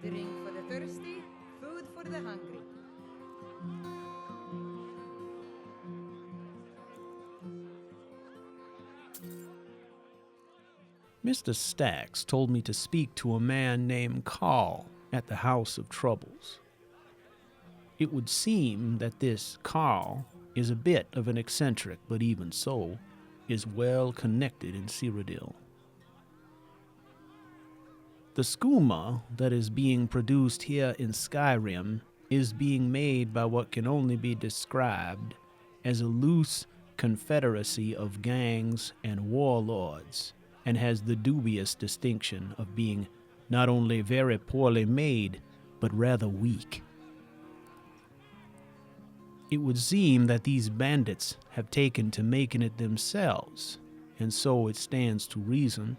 Drink for the thirsty, food for the hungry. Mr. Stacks told me to speak to a man named Carl at the House of Troubles. It would seem that this Carl is a bit of an eccentric, but even so, is well connected in Cyrodiil. The skooma that is being produced here in Skyrim is being made by what can only be described as a loose confederacy of gangs and warlords, and has the dubious distinction of being not only very poorly made, but rather weak. It would seem that these bandits have taken to making it themselves, and so it stands to reason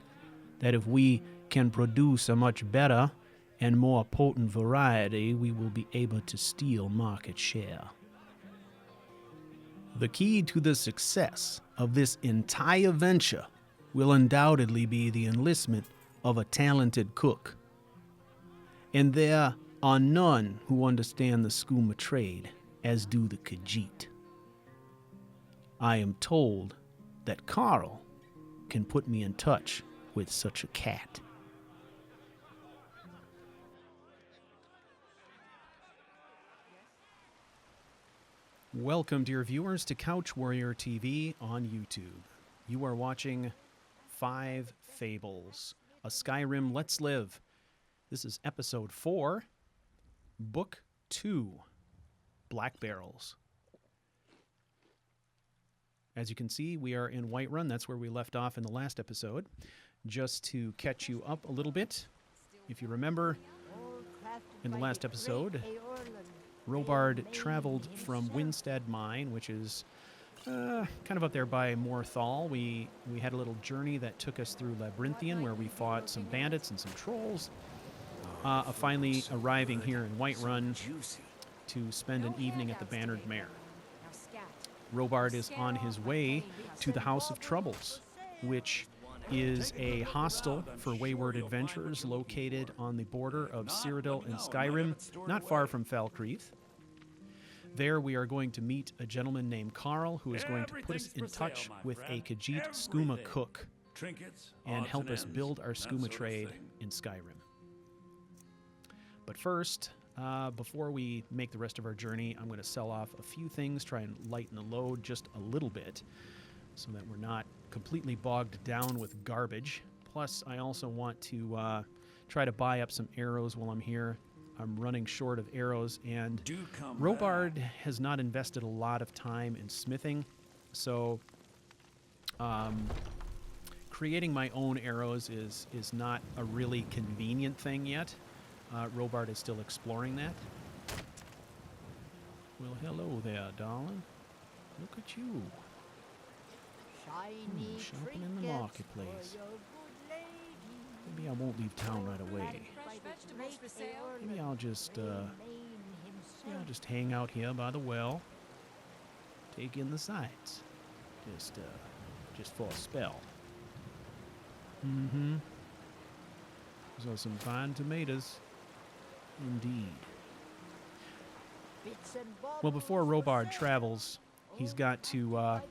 that if we can produce a much better and more potent variety, we will be able to steal market share. The key to the success of this entire venture will undoubtedly be the enlistment of a talented cook. And there are none who understand the skooma trade as do the Khajiit. I am told that Carl can put me in touch with such a cat. Welcome, dear viewers, to CouchWarrior TV on YouTube. You are watching 5 Fables, a Skyrim Let's Live. This is episode 4, book 2, Black Barrels. As you can see, we are in Whiterun. That's where we left off in the last episode. Just to catch you up a little bit, if you remember, in the last episode, Robbard traveled from Winstead Mine, which is kind of up there by Morthal. We had a little journey that took us through Labyrinthian, where we fought some bandits and some trolls, finally arriving here in Whiterun to spend an evening at the Bannered Mare. Robbard is on his way to the House of Troubles, which is a hostel for wayward adventurers located on the border of Cyrodiil and Skyrim, not far from Falkreath. There we are going to meet a gentleman named Carl, who is going to put us in touch with a Khajiit skooma cook and help us build our skooma trade in Skyrim. But first, before we make the rest of our journey, I'm going to sell off a few things, try and lighten the load just a little bit so that we're not completely bogged down with garbage. Plus, I also want to try to buy up some arrows while I'm here. I'm running short of arrows, and Robbard has not invested a lot of time in smithing, so creating my own arrows is not a really convenient thing yet. Robbard is still exploring that. Well, hello there, darling. Look at you. Shopping in the marketplace. Maybe I won't leave town right away. Maybe I'll just hang out here by the well, take in the sights, just for a spell. So some fine tomatoes, indeed. Well, before Robbard travels, he's got to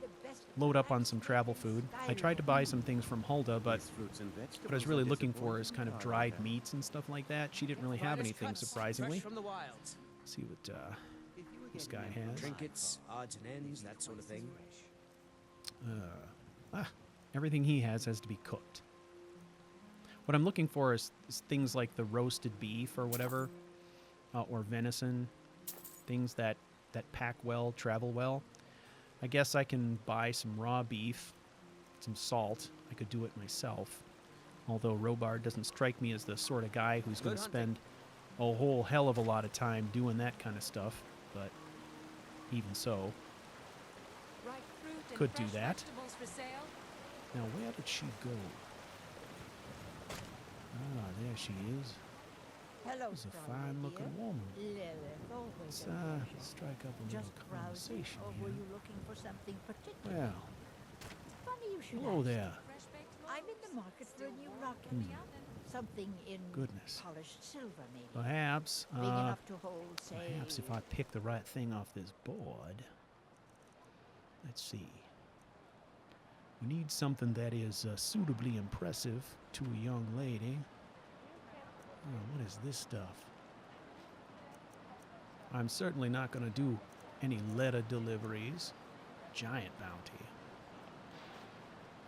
load up on some travel food. I tried to buy some things from Hulda, but what I was really looking for is kind of dried meats and stuff like that. She didn't really have anything, surprisingly. Let's see what this guy has. Trinkets, odds and ends, that sort of thing. Everything he has to be cooked. What I'm looking for is things like the roasted beef or whatever, or venison, things that pack well, travel well. I guess I can buy some raw beef, some salt. I could do it myself. Although Robbard doesn't strike me as the sort of guy who's going to spend a whole hell of a lot of time doing that kind of stuff. But even so, could do that. Now, where did she go? Ah, there she is. She's a fine-looking woman. Let's strike up a little conversation here. Were you looking for something particular? Well, Funny you should hello ask. there. I'm in the market for a new rocket. Something in Goodness. polished silver, maybe. Perhaps, Big enough to hold, say... perhaps if I pick the right thing off this board. Let's see. We need something that is suitably impressive to a young lady. Oh, what is this stuff? I'm certainly not going to do any letter deliveries. Giant bounty.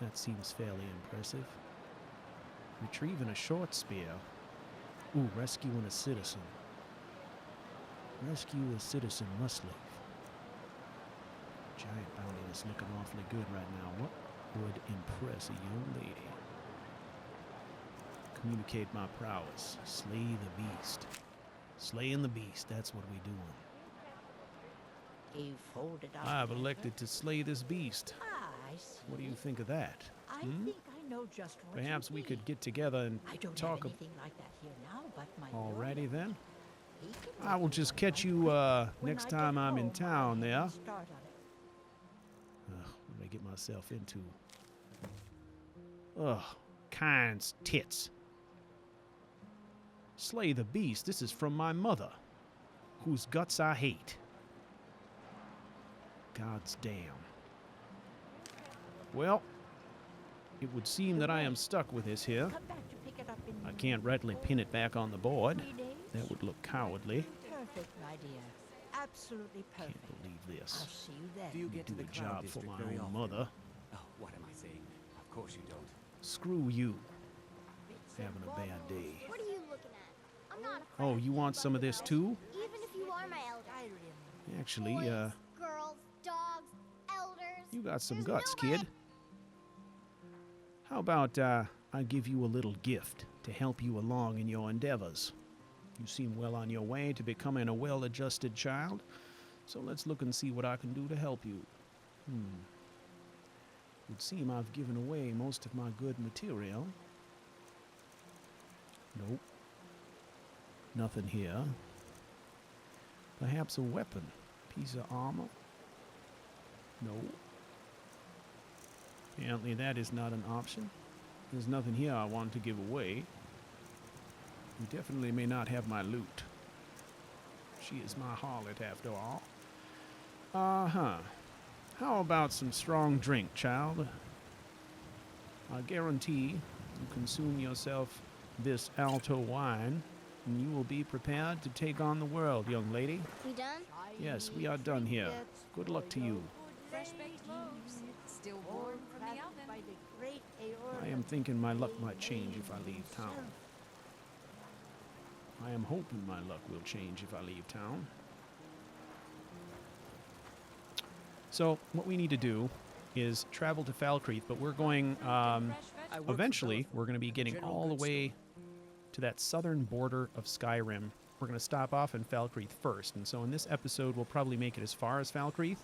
That seems fairly impressive. Retrieving a short spear. Ooh, rescuing a citizen. Rescue a citizen must live. Giant bounty is looking awfully good right now. What would impress a young lady? Communicate my prowess. Slay the beast. Slaying the beast, that's what we doing. He folded up. I've elected to slay this beast. Ah, I see. What do you think of that? I think I know just what Perhaps you we mean. could get together and I don't talk. have anything like that here now, but my Alrighty then. he can I will work just on catch my you plan. When next I time get I'm in home, town I'll there. start on it. What did I get myself into? Ugh, Kind's tits. Slay the beast. This is from my mother, whose guts I hate. God's damn. Well, it would seem that I am stuck with this here. Come back to pick it up in I can't readily pin it back on the board. 3 days. That would look cowardly. Perfect, my dear. Absolutely perfect. Can't believe I'll this. see you then. Do you get to Do the a Cloud job for District my very own often? mother. Oh, what am I saying? Of course you don't. Screw you. Having a bad day. What are you looking at? I'm not afraid. Oh, you want some of this too? Even if you are my elder. Actually, Boys, girls, dogs, elders. you got some There's guts, nobody- kid. How about I give you a little gift to help you along in your endeavors? You seem well on your way to becoming a well-adjusted child, so let's look and see what I can do to help you. Would seem I've given away most of my good material. Nope. Nothing here. Perhaps a weapon. Piece of armor. No. Apparently that is not an option. There's nothing here I want to give away. You definitely may not have my lute. She is my harlot after all. Uh-huh. How about some strong drink, child? I guarantee you consume yourself this alto wine, and you will be prepared to take on the world, young lady. We done? Yes, we are done here. Good luck to you. Fresh baked loaves. Still warm from the oven. I am thinking my luck might change if I leave town. I am hoping my luck will change if I leave town. So what we need to do is travel to Falkreath, but we're going, I work for eventually, Bellefonte, we're going to be getting general all the goods way store. to that southern border of Skyrim. We're going to stop off in Falkreath first, and so in this episode, we'll probably make it as far as Falkreath,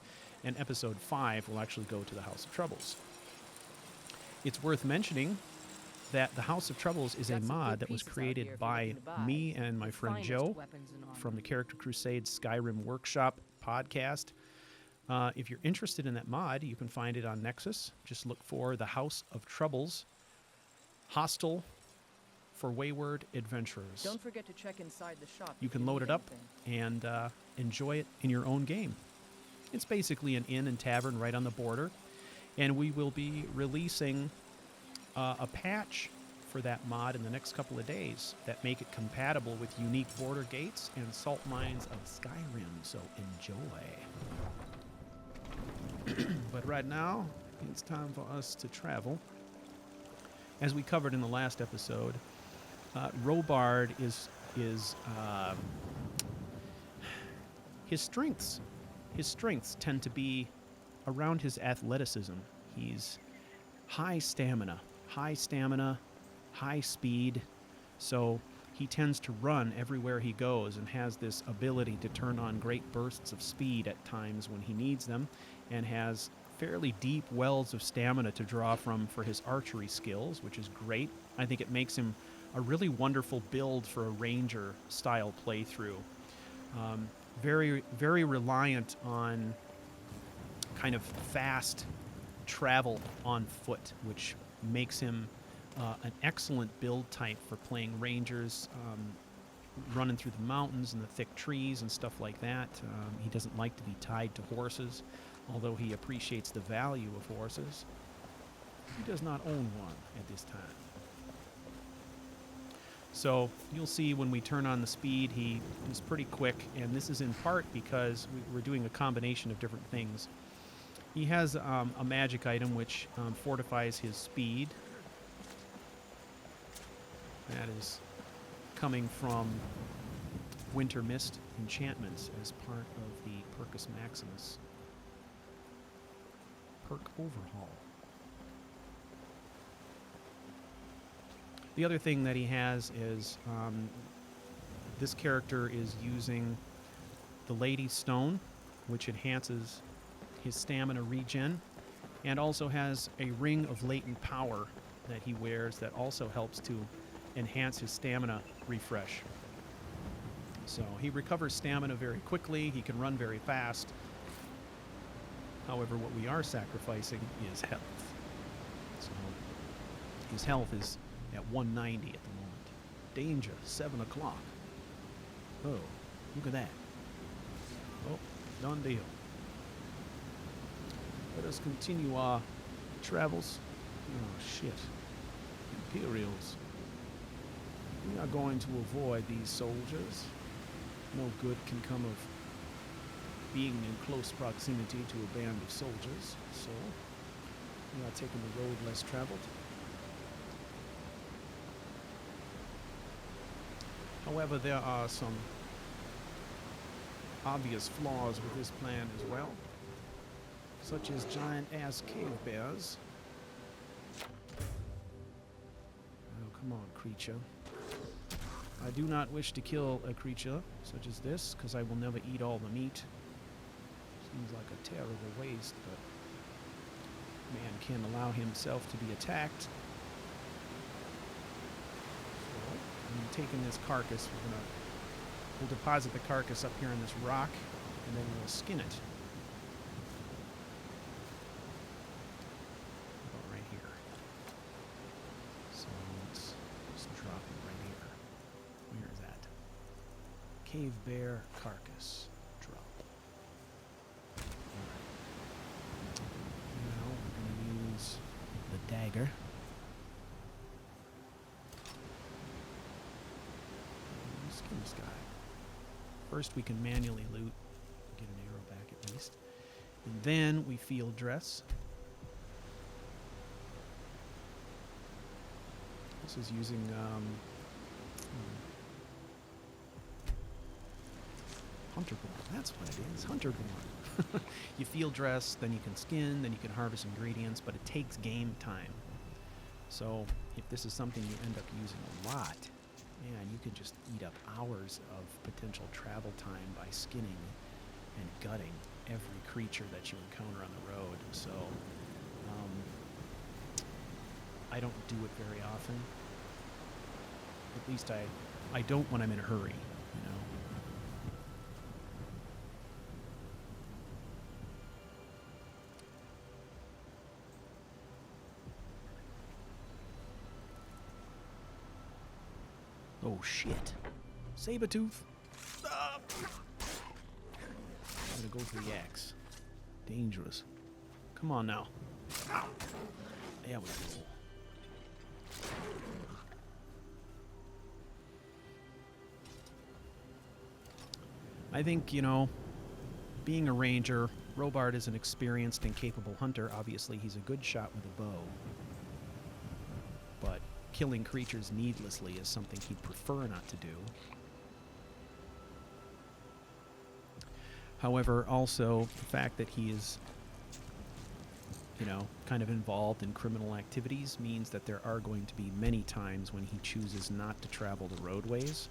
and episode 5 will actually go to the House of Troubles. It's worth mentioning that the House of Troubles is a Got some mod good that was pieces out created here if you're by looking to buy. me and my The friend finest Joe weapons and armor. from the Character Crusade Skyrim Workshop podcast. If you're interested in that mod, you can find it on Nexus. Just look for the House of Troubles Hostel for Wayward Adventurers. Don't forget to check inside the shop. You if can load need it up anything. and enjoy it in your own game. It's basically an inn and tavern right on the border, and we will be releasing a patch for that mod in the next couple of days that make it compatible with unique border gates and salt mines of Skyrim, so enjoy. But right now, it's time for us to travel. As we covered in the last episode, Robbard is his strengths. His strengths tend to be around his athleticism. He's high stamina, high speed, so he tends to run everywhere he goes and has this ability to turn on great bursts of speed at times when he needs them, and has fairly deep wells of stamina to draw from for his archery skills, which is great. I think it makes him a really wonderful build for a ranger style playthrough. Very, very reliant on kind of fast travel on foot, which makes him an excellent build type for playing rangers, running through the mountains and the thick trees and stuff like that. He doesn't like to be tied to horses, although he appreciates the value of horses. He does not own one at this time. So you'll see when we turn on the speed, he is pretty quick, and this is in part because we're doing a combination of different things. He has a magic item which fortifies his speed. That is coming from Winter Mist enchantments as part of the Percus Maximus perk overhaul. The other thing that he has is this character is using the Lady Stone, which enhances his stamina regen, and also has a ring of latent power that he wears that also helps to enhance his stamina refresh. So he recovers stamina very quickly, he can run very fast. However, what we are sacrificing is health. So his health is at 190 at the moment. Danger, 7 o'clock. Oh, look at that. Oh, done deal. Let us continue our travels. Oh, shit. Imperials. We are going to avoid these soldiers. No good can come of being in close proximity to a band of soldiers, so we are taking the road less traveled. However, there are some obvious flaws with this plan as well, such as giant-ass cave bears. Oh, come on, creature. I do not wish to kill a creature such as this, because I will never eat all the meat. Seems like a terrible waste, but man can allow himself to be attacked. So, I'm taking this carcass. We'll deposit the carcass up here in this rock, and then we'll skin it. About right here. So let's just drop it right here. Where is that? Cave bear carcass. Drop. Now we're going to use the dagger. Skin this guy. First we can manually loot, get an arrow back at least. And then we field dress. This is using Hunterborn. That's what it is, Hunterborn. You field dress, then you can skin, then you can harvest ingredients, but it takes game time. So if this is something you end up using a lot, man, you can just eat up hours of potential travel time by skinning and gutting every creature that you encounter on the road. So I don't do it very often. At least I don't when I'm in a hurry, you know. Oh shit. Sabertooth. Ah! I'm gonna go for the axe. Dangerous. Come on now. There we go. I think, you know, being a ranger, Robbard is an experienced and capable hunter. Obviously, he's a good shot with a bow. But killing creatures needlessly is something he'd prefer not to do. However, also, the fact that he is, you know, kind of involved in criminal activities means that there are going to be many times when he chooses not to travel the roadways.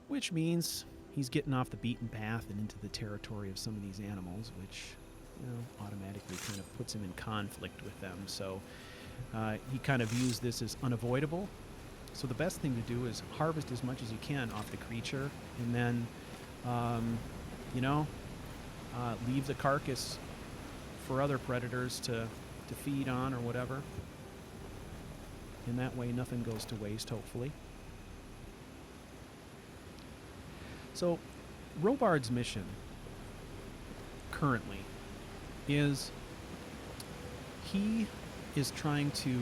Which means he's getting off the beaten path and into the territory of some of these animals, which, you know, automatically kind of puts him in conflict with them. So he kind of views this as unavoidable. So the best thing to do is harvest as much as you can off the creature, and then, you know, leave the carcass for other predators to feed on or whatever. In that way, nothing goes to waste, hopefully. So, Robbard's mission currently is he is trying to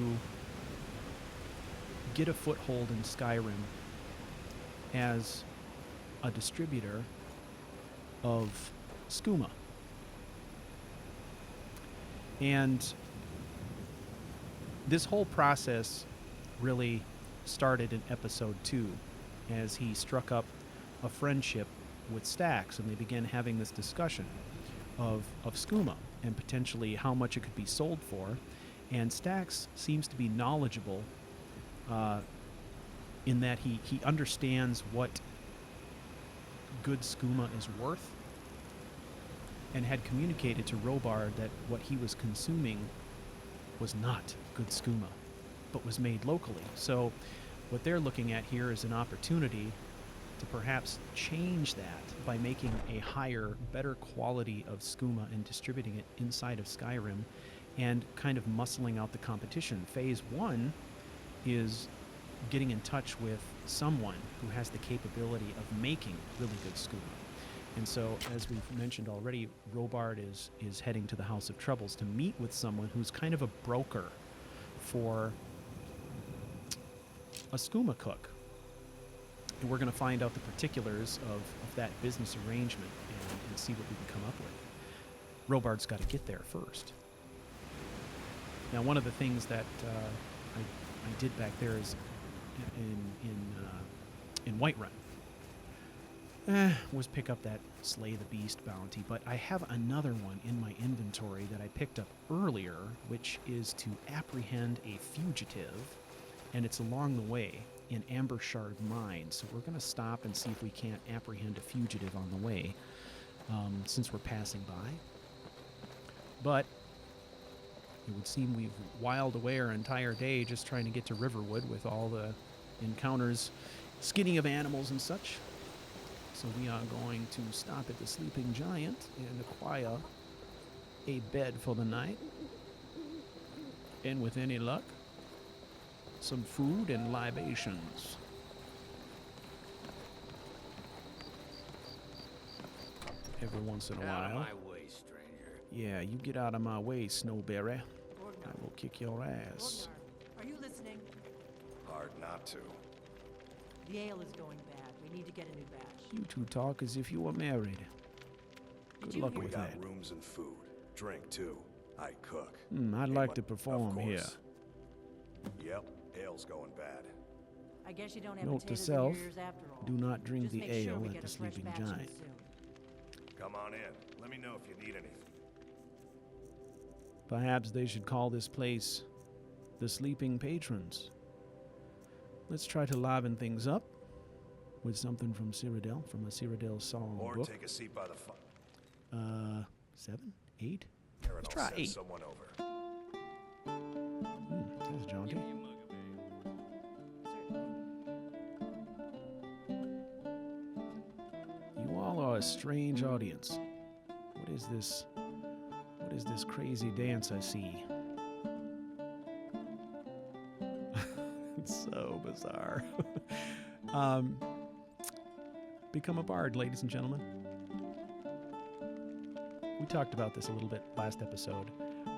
get a foothold in Skyrim as a distributor of Schuma. And this whole process really started in episode 2 as he struck up a friendship with Stax, and they began having this discussion of Schuma and potentially how much it could be sold for. And Stax seems to be knowledgeable in that he understands what good Schuma is worth, and had communicated to Robbard that what he was consuming was not good Schuma, but was made locally. So what they're looking at here is an opportunity to perhaps change that by making a higher, better quality of Schuma and distributing it inside of Skyrim and kind of muscling out the competition. Phase 1 is getting in touch with someone who has the capability of making really good Schuma. And so, as we've mentioned already, Robbard is heading to the House of Troubles to meet with someone who's kind of a broker for a Schuma cook. And we're going to find out the particulars of that business arrangement and see what we can come up with. Robbard's got to get there first. Now, one of the things that I did back there is in Whiterun was pick up that Slay the Beast bounty, but I have another one in my inventory that I picked up earlier, which is to apprehend a fugitive, and it's along the way in Ambershard mine. So we're going to stop and see if we can't apprehend a fugitive on the way, since we're passing by. But it would seem we've whiled away our entire day just trying to get to Riverwood with all the encounters, skinning of animals and such. So we are going to stop at the Sleeping Giant and acquire a bed for the night. And with any luck, some food and libations. Every once in a Out while. of my way, stranger. Yeah, you get out of my way, Snowberry. I will kick your ass. Are you listening? Hard not to. The ale is going bad. We need to get a new batch. You two talk as if you were married. Good luck We with got that. rooms and food. Drink, too. I cook. I'd Hey, like but to perform of here. course. Yep, ale's going bad. I guess you don't have Note to potatoes in self, your ears after all. do not drink Just the make sure ale we at get the a fresh Sleeping batch in Giant. soon. Come on in. Let me know if you need anything. Perhaps they should call this place the Sleeping Patrons. Let's try to liven things up with something from Cyrodiil, from a Cyrodiil song Or book. take a seat by the fire. 7? 8? Aaron, Let's I'll try send 8. someone over. That's jaunty. You all are a strange audience. What is this? What is this crazy dance I see? It's so bizarre. Become a bard, ladies and gentlemen. We talked about this a little bit last episode.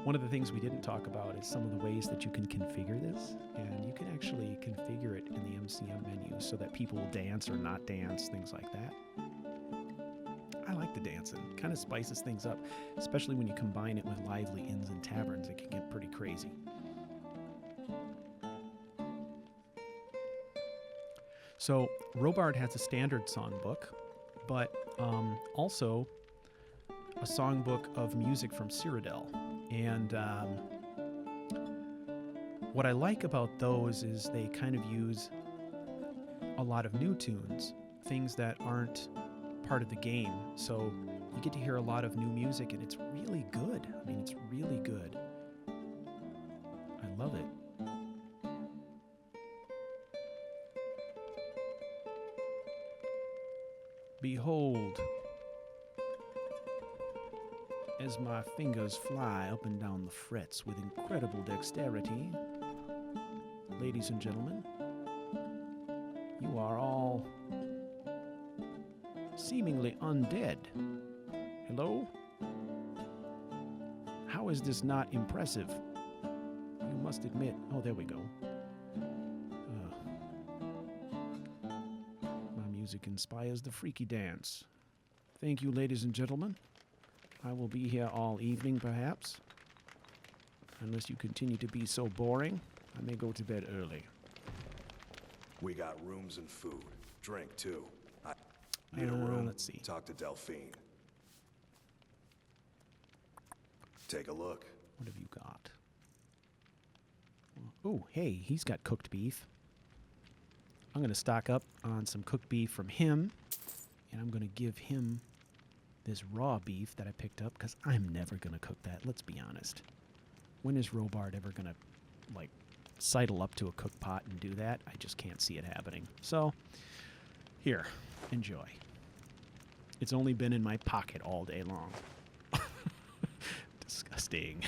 One of the things we didn't talk about is some of the ways that you can configure this, and you can actually configure it in the MCM menu so that people will dance or not dance, things like that. I like the dancing. Kind of spices things up, especially when you combine it with lively inns and taverns. It can get pretty crazy. So Robbard has a standard songbook, but also a songbook of music from Cyrodiil. And what I like about those is they kind of use a lot of new tunes, things that aren't part of the game. So you get to hear a lot of new music, and it's really good. I mean, it's really good. I love it. Behold, as my fingers fly up and down the frets with incredible dexterity, ladies and gentlemen. You are all seemingly undead. Hello? How is this not impressive? You must admit. Oh, there we go. My music inspires the freaky dance. Thank you, ladies and gentlemen. I will be here all evening, perhaps. Unless you continue to be so boring, I may go to bed early. We got rooms and food. Drink, too. I need a room. Let's see. Talk to Delphine. Take a look. What have you got? Oh, hey, he's got cooked beef. I'm going to stock up on some cooked beef from him, and I'm going to give him this raw beef that I picked up, because I'm never going to cook that, let's be honest. When is Robbard ever going to, like, sidle up to a cook pot and do that? I just can't see it happening. So, here, enjoy. It's only been in my pocket all day long. Disgusting.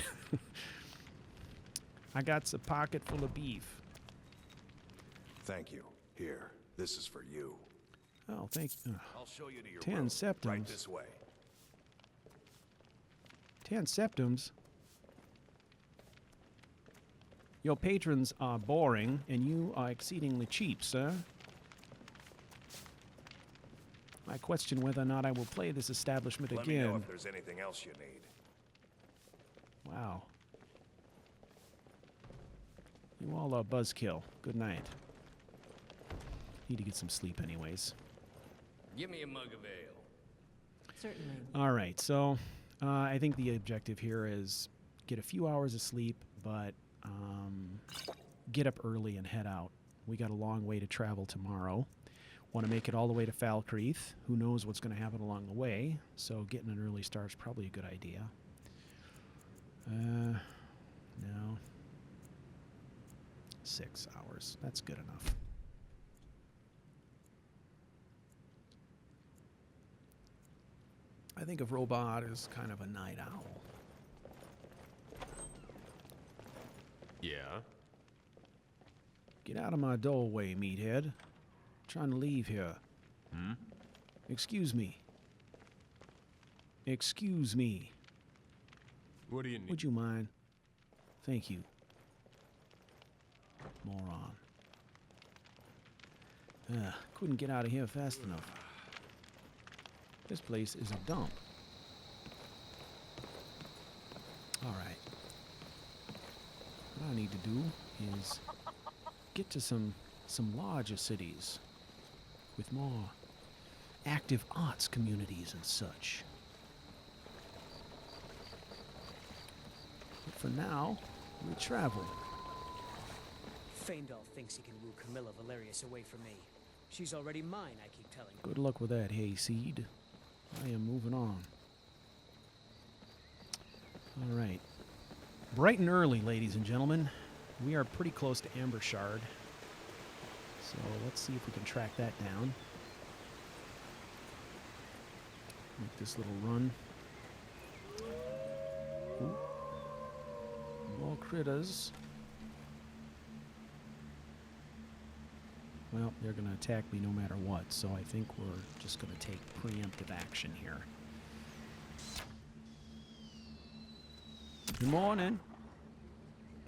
I got a pocket full of beef. Thank you. Here, this is for you. Oh, thank you. I'll show you to your 10 room. septums. Right this way. 10 septums? Your patrons are boring, and you are exceedingly cheap, sir. I question whether or not I will play this establishment Let me know again. if there's anything else you need. Wow. You all are buzzkill. Good night. Need to get some sleep anyways. Give me a mug of ale. Certainly. All right, so I think the objective here is get a few hours of sleep, but get up early and head out. We got a long way to travel tomorrow. Want to make it all the way to Falkreath. Who knows what's going to happen along the way, so getting an early start is probably a good idea. No. 6 hours. That's good enough. I think of Robbard as kind of a night owl. Yeah? Get out of my doorway, meathead. Trying to leave here. Hmm? Excuse me. Excuse me. What do you need? Would you mind? Thank you. Moron. Couldn't get out of here fast enough. This place is a dump. Alright. What I need to do is get to some larger cities with more active arts communities and such. But for now, we travel. Faendal thinks he can woo Camilla Valerius away from me. She's already mine, I keep telling him. Good luck with that, hayseed. I am moving on. All right. Bright and early, ladies and gentlemen. We are pretty close to Ambershard. So let's see if we can track that down. Make this little run. Ooh. More critters. Well, they're going to attack me no matter what, so I think we're just going to take preemptive action here. Good morning.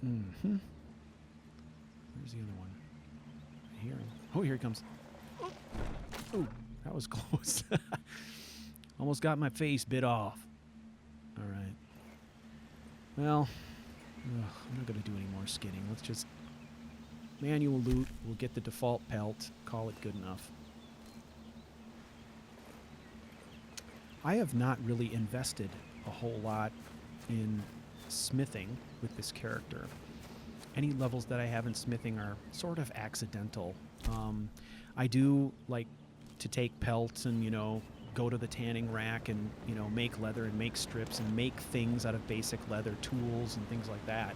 Mm-hmm. Where's the other one? I hear him. Oh, here he comes. Oh, that was close. Almost got my face bit off. All right. Well, I'm not going to do any more skinning. Let's just manual loot. We'll get the default pelt. Call it good enough. I have not really invested a whole lot in smithing with this character. Any levels that I have in smithing are sort of accidental. I do like to take pelts and, you know, go to the tanning rack and, you know, make leather and make strips and make things out of basic leather, tools and things like that.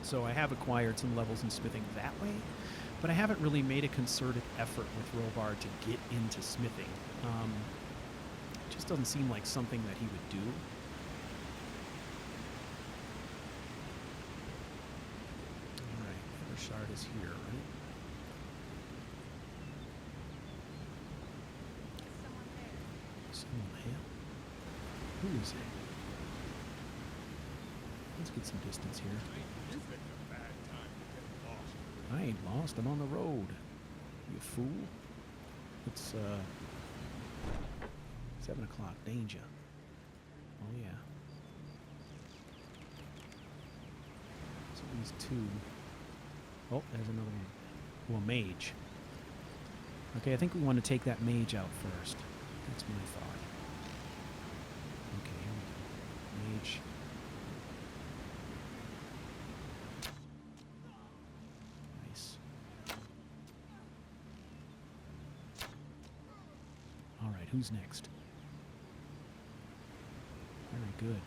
So I have acquired some levels in smithing that way, but I haven't really made a concerted effort with Robbard to get into smithing. It just doesn't seem like something that he would do. Alright, Ambershard is here, right? Someone here? Who is it? Let's get some distance here. I ain't lost. I'm on the road. You fool. It's 7 o'clock. Danger. Oh yeah. So these two. Oh, there's another one. Well, mage. Okay, I think we want to take that mage out first. That's my thought. Okay, here we go. Mage. Nice. Alright, who's next? Very good.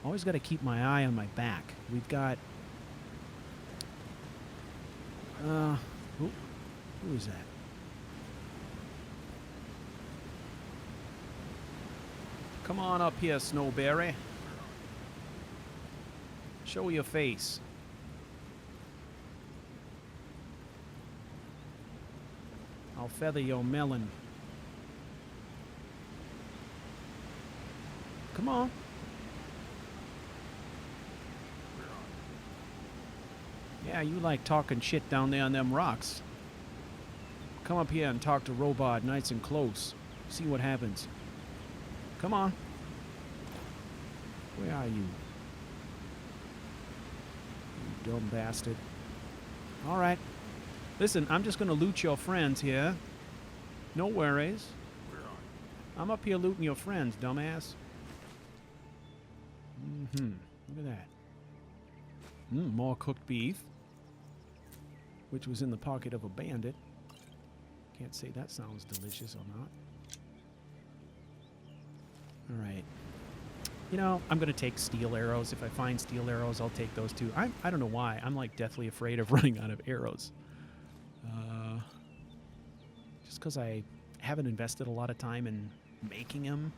Always got to keep my eye on my back. We've got... who is that? Come on up here, Snowberry. Show your face. I'll feather your melon. Come on. Yeah, you like talking shit down there on them rocks. Come up here and talk to Robbard nice and close. See what happens. Come on. Where are you? You dumb bastard. Alright. Listen, I'm just gonna loot your friends here. No worries. I'm up here looting your friends, dumbass. Look at that. More cooked beef. Which was in the pocket of a bandit. Can't say that sounds delicious or not. Alright. You know, I'm going to take steel arrows. If I find steel arrows, I'll take those too. I don't know why. I'm like deathly afraid of running out of arrows. Just because I haven't invested a lot of time in making them.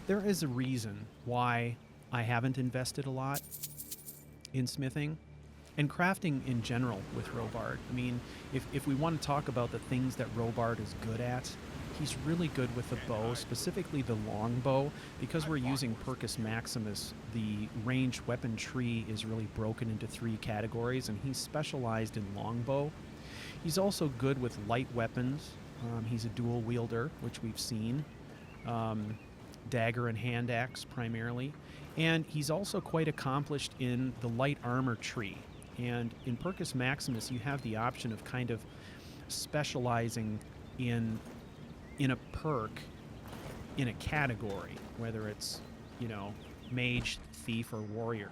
There is a reason why I haven't invested a lot in smithing and crafting in general with Robbard. I mean, if we want to talk about the things that Robbard is good at, he's really good with the bow, specifically the longbow. Because we're using Percus Maximus, the ranged weapon tree is really broken into 3 categories, and he's specialized in longbow. He's also good with light weapons. He's a dual wielder, which we've seen. Dagger and hand axe primarily. And he's also quite accomplished in the light armor tree. And in Percus Maximus, you have the option of kind of specializing in a perk in a category, whether it's, you know, mage, thief, or warrior.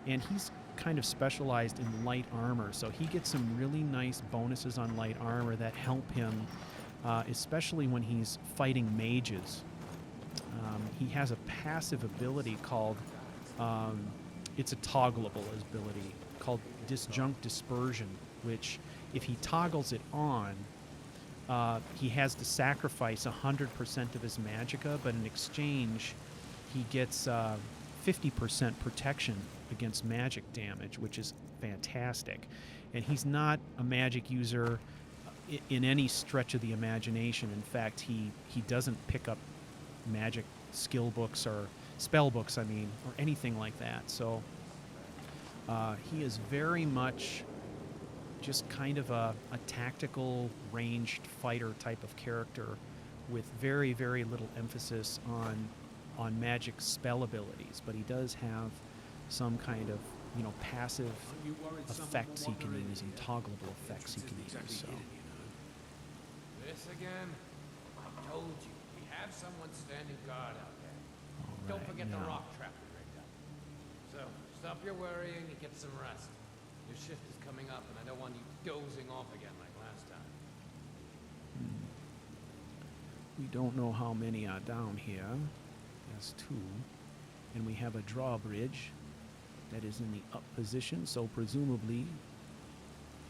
And he's kind of specialized in light armor, so he gets some really nice bonuses on light armor that help him, especially when he's fighting mages. He has a passive ability called, it's a toggleable ability, called Disjunct Dispersion, which if he toggles it on, he has to sacrifice 100% of his magicka, but in exchange, he gets 50% protection against magic damage, which is fantastic. And he's not a magic user in any stretch of the imagination. In fact, he doesn't pick up magic skill books or spell books, I mean, or anything like that. So he is very much just kind of a tactical, ranged fighter type of character with very, very little emphasis on magic spell abilities. But he does have some kind of, you know, passive effects he can use and toggleable effects he can use. So. This again? I told you, we have someone standing guard out there. All Don't right, forget the now. rock trap we rigged up. So, stop your worrying and get some rest. Your shift is coming up, and I don't want you dozing off again like last time. We don't know how many are down here. There's 2. And we have a drawbridge that is in the up position, so presumably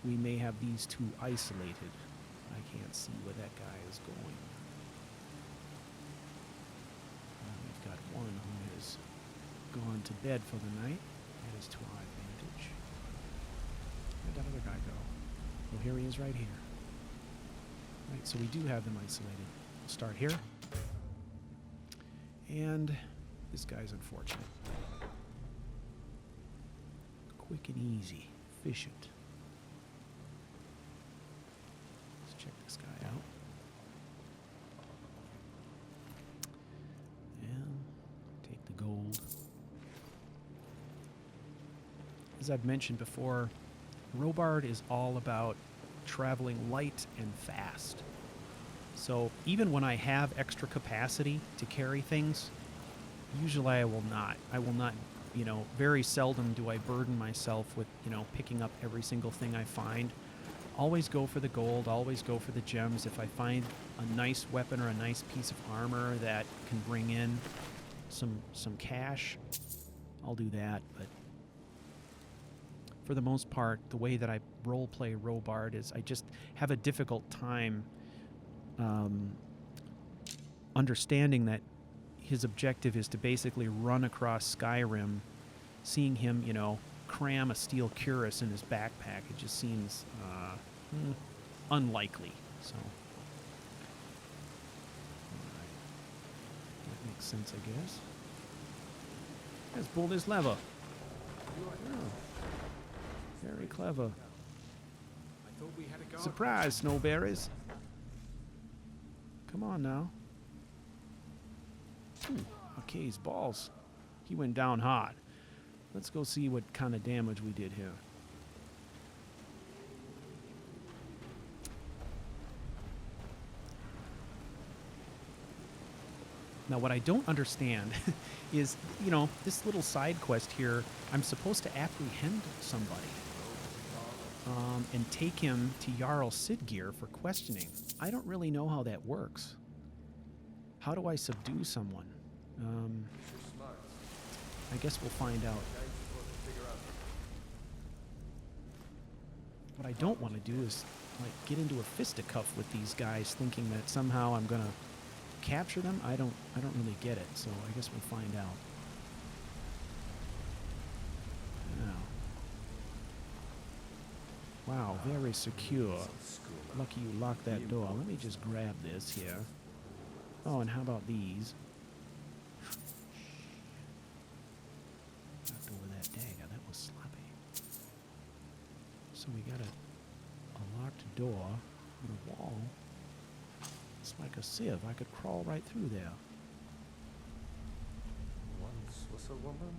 we may have these 2 isolated. I can't see where that guy is going. We've got one who has gone to bed for the night. That is to our advantage. Where'd that other guy go? Well, here he is right here. Right, so we do have them isolated. We'll start here. And this guy's unfortunate. Quick and easy. Efficient. Let's check this guy out. And take the gold. As I've mentioned before, Robbard is all about traveling light and fast. So even when I have extra capacity to carry things, usually I will not. I will not, you know, very seldom do I burden myself with, you know, picking up every single thing I find. Always go for the gold, always go for the gems. If I find a nice weapon or a nice piece of armor that can bring in some cash, I'll do that. But for the most part, the way that I roleplay Robbard is I just have a difficult time understanding that his objective is to basically run across Skyrim, seeing him, you know, cram a steel cuirass in his backpack. It just seems unlikely. So, alright. That makes sense, I guess. Let's pull this lever. Oh. Very clever. Surprise, snowberries. Come on now. Ooh, Akai's balls. He went down hard. Let's go see what kind of damage we did here. Now, what I don't understand is, you know, this little side quest here, I'm supposed to apprehend somebody and take him to Jarl Siggeir for questioning. I don't really know how that works. How do I subdue someone? I guess we'll find out. What I don't want to do is like get into a fisticuff with these guys, thinking that somehow I'm gonna capture them. I don't really get it. So I guess we'll find out. Now. Wow, very secure. Lucky you locked that door. Let me just grab this here. Oh, and how about these? Knocked over that dagger. That was sloppy. So we got a locked door and a wall. It's like a sieve. I could crawl right through there. Once was a woman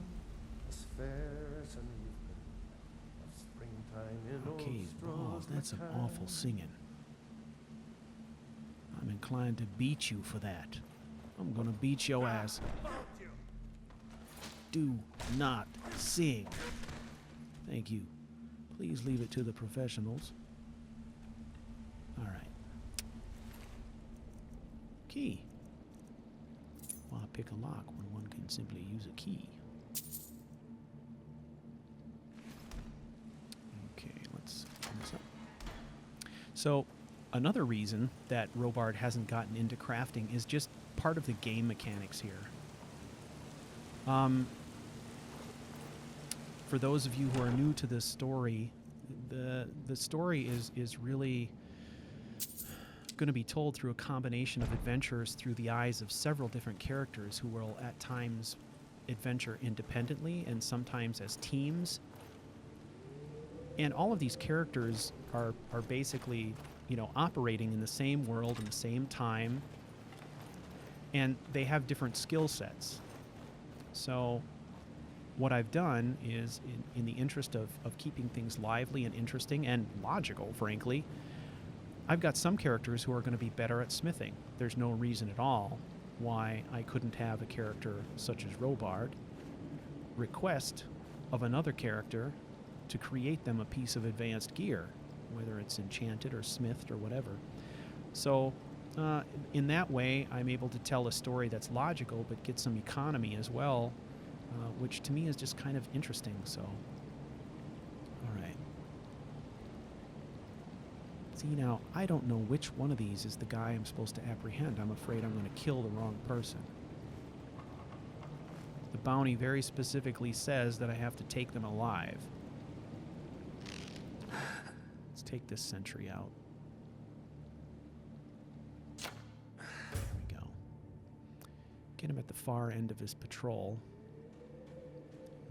as fair as an evening of springtime in Okay, old balls. That's some Strollsby awful singing. I'm inclined to beat you for that. I'm gonna beat your ass. Do not sing. Thank you. Please leave it to the professionals. All right. Key. Why pick a lock when one can simply use a key? Okay, let's open this up. So, another reason that Robbard hasn't gotten into crafting is just part of the game mechanics here. For those of you who are new to this story, the story is really going to be told through a combination of adventures through the eyes of several different characters who will at times adventure independently and sometimes as teams. And all of these characters are basically, you know, operating in the same world in the same time, and they have different skill sets. So what I've done is, in the interest of keeping things lively and interesting and logical, frankly, I've got some characters who are going to be better at smithing. There's no reason at all why I couldn't have a character such as Robbard request of another character to create them a piece of advanced gear, whether it's enchanted or smithed or whatever. So in that way, I'm able to tell a story that's logical but get some economy as well, which to me is just kind of interesting. So, all right. See, now, I don't know which one of these is the guy I'm supposed to apprehend. I'm afraid I'm going to kill the wrong person. The bounty very specifically says that I have to take them alive. Let's take this sentry out. There we go. Get him at the far end of his patrol.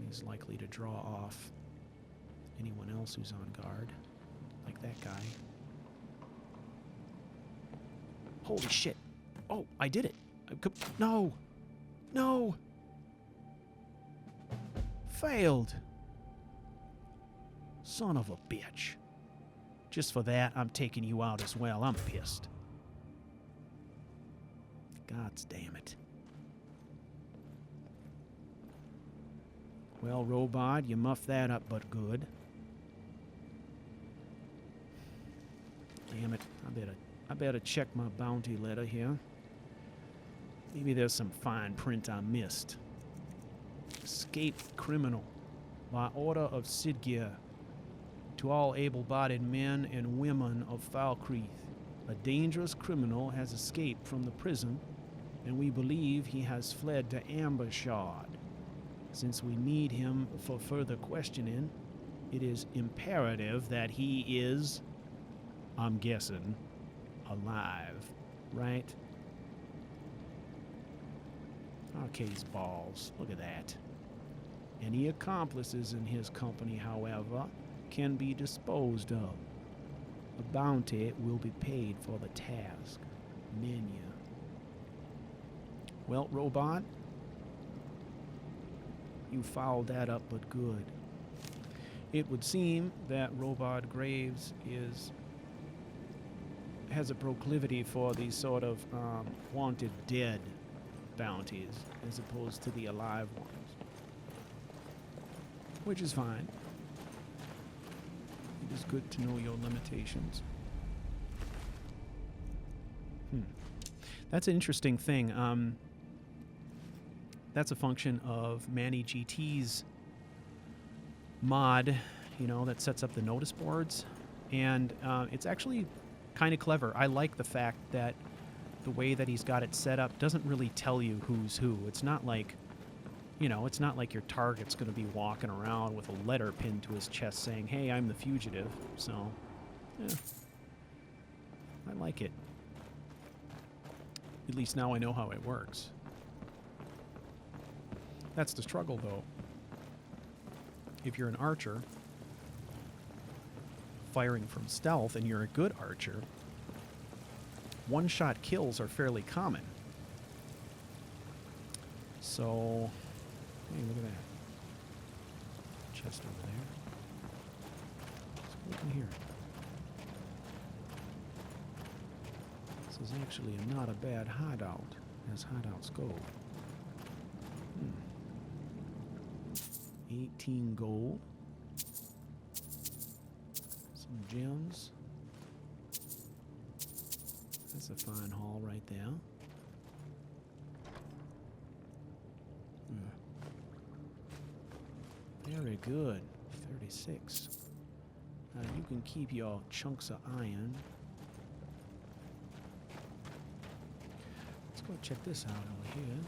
He's likely to draw off anyone else who's on guard, like that guy. Holy shit. Oh, I did it. No. No. Failed. Son of a bitch. Just for that, I'm taking you out as well. I'm pissed. God damn it. Well, Robbard, you muffed that up but good. Damn it. I better check my bounty letter here. Maybe there's some fine print I missed. Escaped criminal by order of Sidgeir to all able-bodied men and women of Falkreath. A dangerous criminal has escaped from the prison, and we believe he has fled to Ambershard. Since we need him for further questioning, it is imperative that he is, I'm guessing, alive, right? Arcade's balls. Look at that. Any accomplices in his company, however, can be disposed of. A bounty will be paid for the task. Menu. Well, Robbard, you fouled that up but good. It would seem that Robbard Graves has a proclivity for these sort of wanted dead bounties as opposed to the alive ones. Which is fine. It is good to know your limitations. That's an interesting thing. That's a function of Manny GT's mod, you know, that sets up the notice boards. And it's actually kind of clever. I like the fact that the way that he's got it set up doesn't really tell you who's who. It's not like, you know, it's not like your target's going to be walking around with a letter pinned to his chest saying, hey, I'm the fugitive. So, yeah, I like it. At least now I know how it works. That's the struggle, though. If you're an archer, firing from stealth, and you're a good archer, one-shot kills are fairly common. So, hey, look at that. Chest over there. Let's look in here. This is actually not a bad hideout, as hideouts go. 18 gold. Some gems. That's a fine haul right there. Very good. 36. You can keep your chunks of iron. Let's go check this out over here.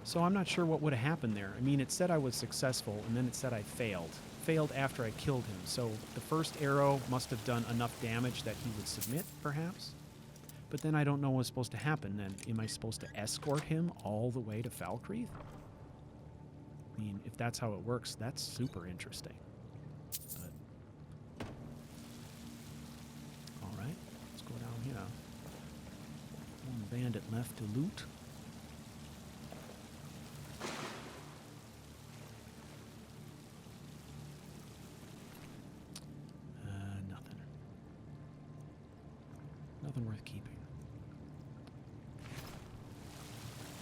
So I'm not sure what would have happened there. I mean, it said I was successful, and then it said I failed. Failed after I killed him. So the first arrow must have done enough damage that he would submit, perhaps? But then I don't know what's supposed to happen then. Am I supposed to escort him all the way to Falkreath? I mean, if that's how it works, that's super interesting. But all right, let's go down here. One bandit left to loot. Nothing. Nothing worth keeping.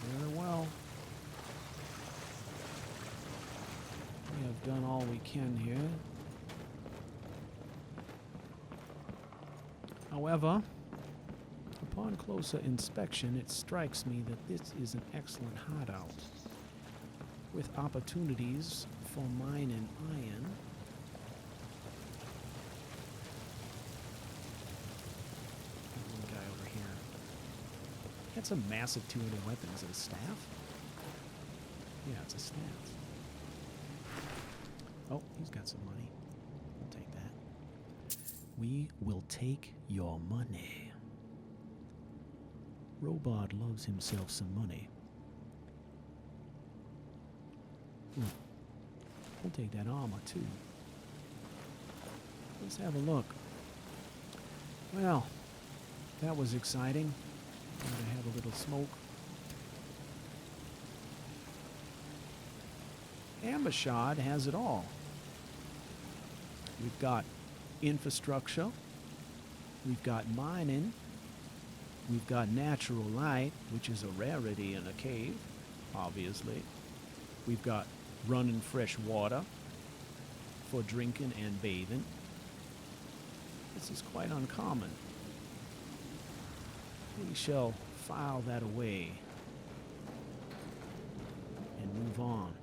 Very well. We have done all we can here. However, upon closer inspection, it strikes me that this is an excellent hideout, with opportunities for mining iron. One guy over here. That's a massive two-handed weapon. Is it a staff? Yeah, it's a staff. Oh, he's got some money. We'll take that. We will take your money. Robbard loves himself some money. We'll take that armor, too. Let's have a look. Well, that was exciting. I'm going to have a little smoke. Ambershard has it all. We've got infrastructure. We've got mining. We've got natural light, which is a rarity in a cave, obviously. We've got running fresh water for drinking and bathing. This is quite uncommon. We shall file that away and move on.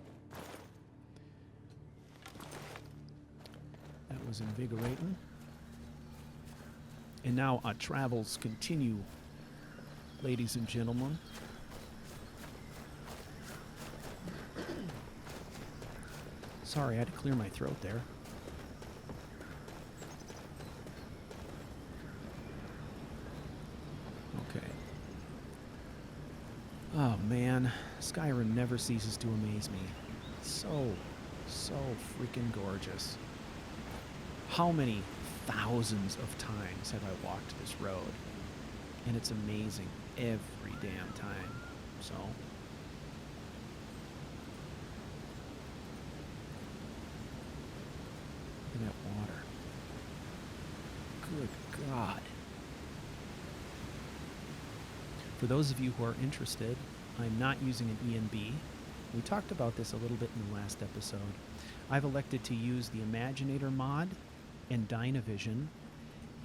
That was invigorating. And now our travels continue, ladies and gentlemen. Sorry, I had to clear my throat there. Okay. Oh man, Skyrim never ceases to amaze me. So freaking gorgeous. How many thousands of times have I walked this road? And it's amazing every damn time. So look at that water. Good God. For those of you who are interested, I'm not using an ENB. We talked about this a little bit in the last episode. I've elected to use the Imaginator mod and Dynavision.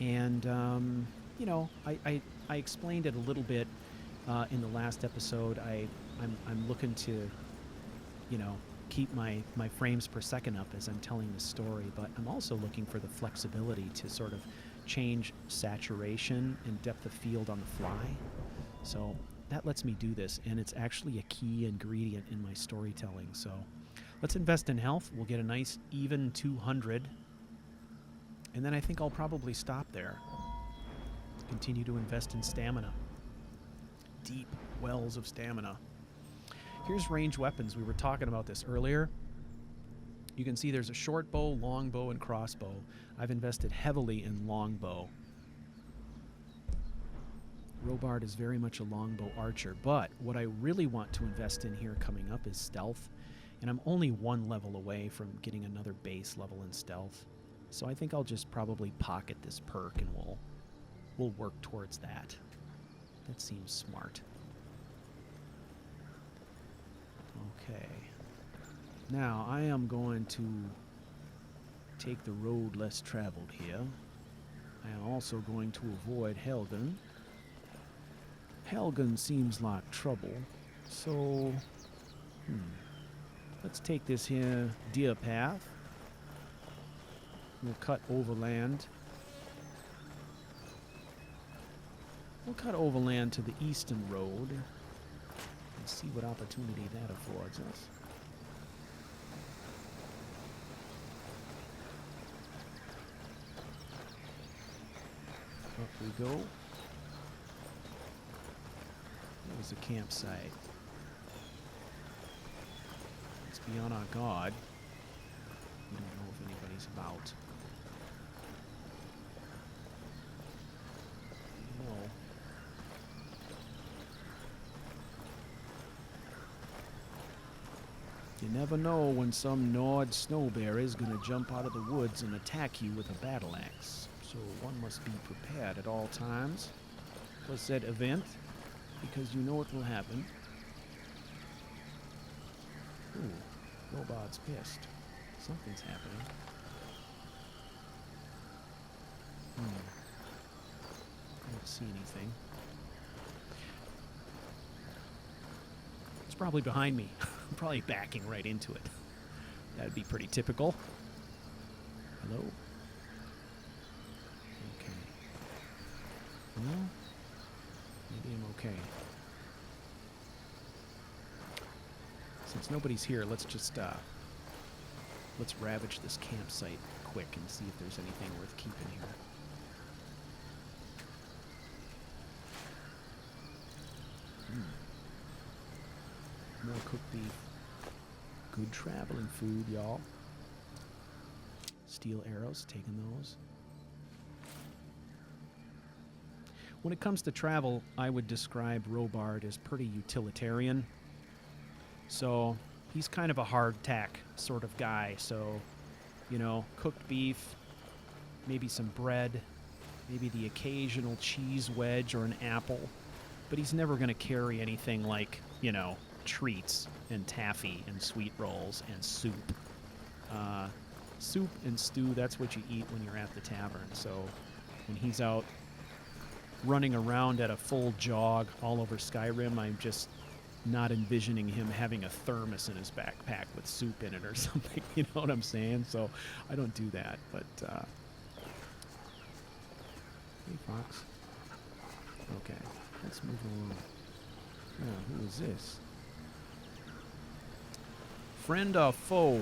And, you know, I explained it a little bit in the last episode. I'm looking to, you know, keep my frames per second up as I'm telling the story, but I'm also looking for the flexibility to sort of change saturation and depth of field on the fly. So that lets me do this, and it's actually a key ingredient in my storytelling. So let's invest in health. We'll get a nice even 200, and then I think I'll probably stop there. Continue to invest in stamina. Deep wells of stamina. Here's ranged weapons. We were talking about this earlier. You can see there's a short bow, long bow, and crossbow. I've invested heavily in longbow. Robbard is very much a longbow archer, but what I really want to invest in here coming up is stealth, and I'm only one level away from getting another base level in stealth. So I think I'll just probably pocket this perk, and we'll work towards that. That seems smart. Okay. Now, I am going to take the road less traveled here. I am also going to avoid Helgen. Helgen seems like trouble, so let's take this here deer path. We'll cut overland. We'll cut overland to the eastern road and see what opportunity that affords us. Up we go. There's a campsite. Let's be on our guard. We don't know if anybody's about. No. You never know when some gnawed snowbear is going to jump out of the woods and attack you with a battle axe. So one must be prepared at all times for said event, because you know it will happen. Ooh, Robbard's pissed. Something's happening. I don't see anything. It's probably behind me. I'm probably backing right into it. That'd be pretty typical. Hello? Okay. Well, maybe I'm okay. Since nobody's here, let's just let's ravage this campsite quick and see if there's anything worth keeping here. More cooked beef. Good traveling food, y'all. Steel arrows, taking those. When it comes to travel, I would describe Robbard as pretty utilitarian. So he's kind of a hardtack sort of guy. So, you know, cooked beef, maybe some bread, maybe the occasional cheese wedge or an apple. But he's never going to carry anything like, you know, treats and taffy and sweet rolls and soup. Soup and stew, that's what you eat when you're at the tavern. So when he's out running around at a full jog all over Skyrim, I'm just not envisioning him having a thermos in his backpack with soup in it or something. You know what I'm saying? So I don't do that. But hey, Fox. Okay, let's move along. Now, who is this? Friend or foe?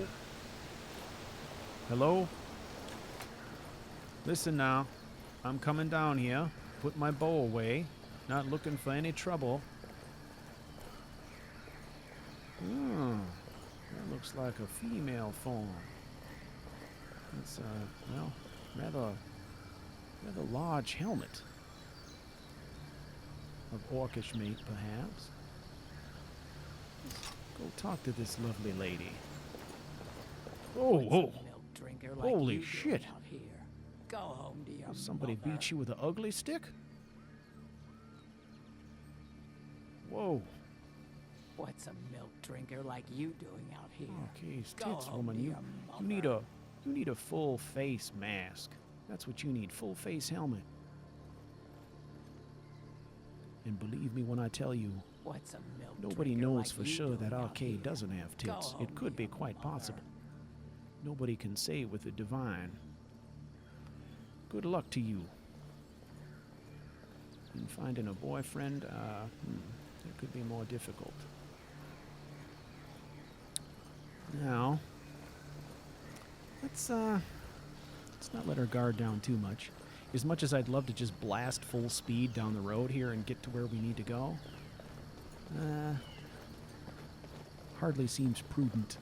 Hello? Listen now. I'm coming down here. Put my bow away. Not looking for any trouble. That looks like a female form. It's well, rather large helmet. Of orcish mate, perhaps. Let's go talk to this lovely lady. Oh, Milk drinker like holy you shit. out here. Go home to your Somebody mother. beat you with an ugly stick? Whoa. What's a milk drinker like you doing out here? Okay, Go tits, home woman. to You your need a full face mask. That's what you need, full face helmet. And believe me when I tell you, What's a milk nobody drinker knows like for you sure doing that out Arcade here? doesn't have Go tits. home It could to be your quite mother. possible. Nobody can say with the divine. Good luck to you. In finding a boyfriend, it could be more difficult. Now, let's not let our guard down too much. As much as I'd love to just blast full speed down the road here and get to where we need to go, hardly seems prudent.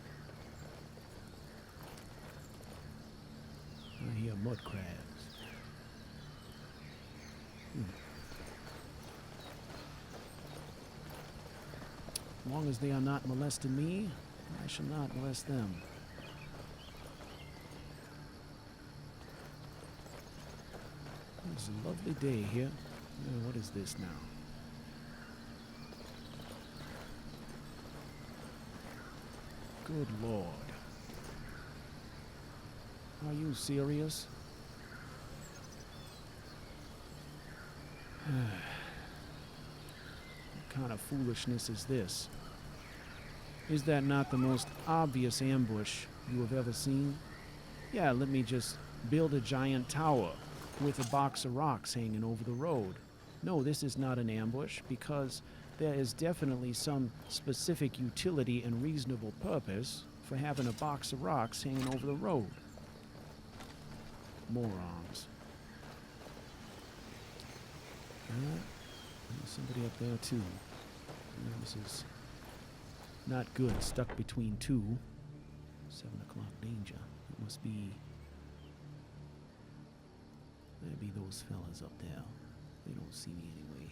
I hear mud crabs. As long as they are not molesting me, I shall not molest them. It's a lovely day here. What is this now? Good Lord. Are you serious? What kind of foolishness is this? Is that not the most obvious ambush you have ever seen? Yeah, let me just build a giant tower with a box of rocks hanging over the road. No, this is not an ambush because there is definitely some specific utility and reasonable purpose for having a box of rocks hanging over the road. Morons. There's somebody up there too. This is not good. Stuck between two. 7 o'clock danger. It must be... Maybe those fellas up there. They don't see me anyway.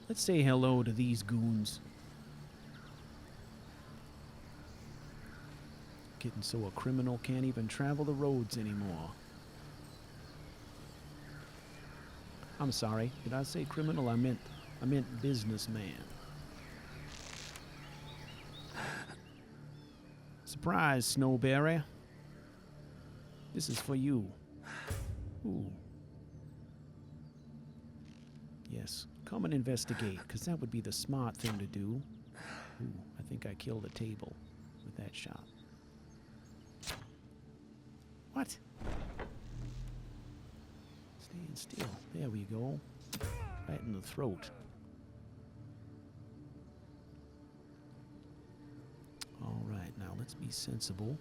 Let's say hello to these goons. Getting so a criminal can't even travel the roads anymore. I'm sorry. Did I say criminal? I meant businessman. Surprise, Snowberry. This is for you. Ooh. Yes, come and investigate, because that would be the smart thing to do. Ooh, I think I killed a table with that shot. What? Staying still. There we go. Right in the throat. Let's be sensible.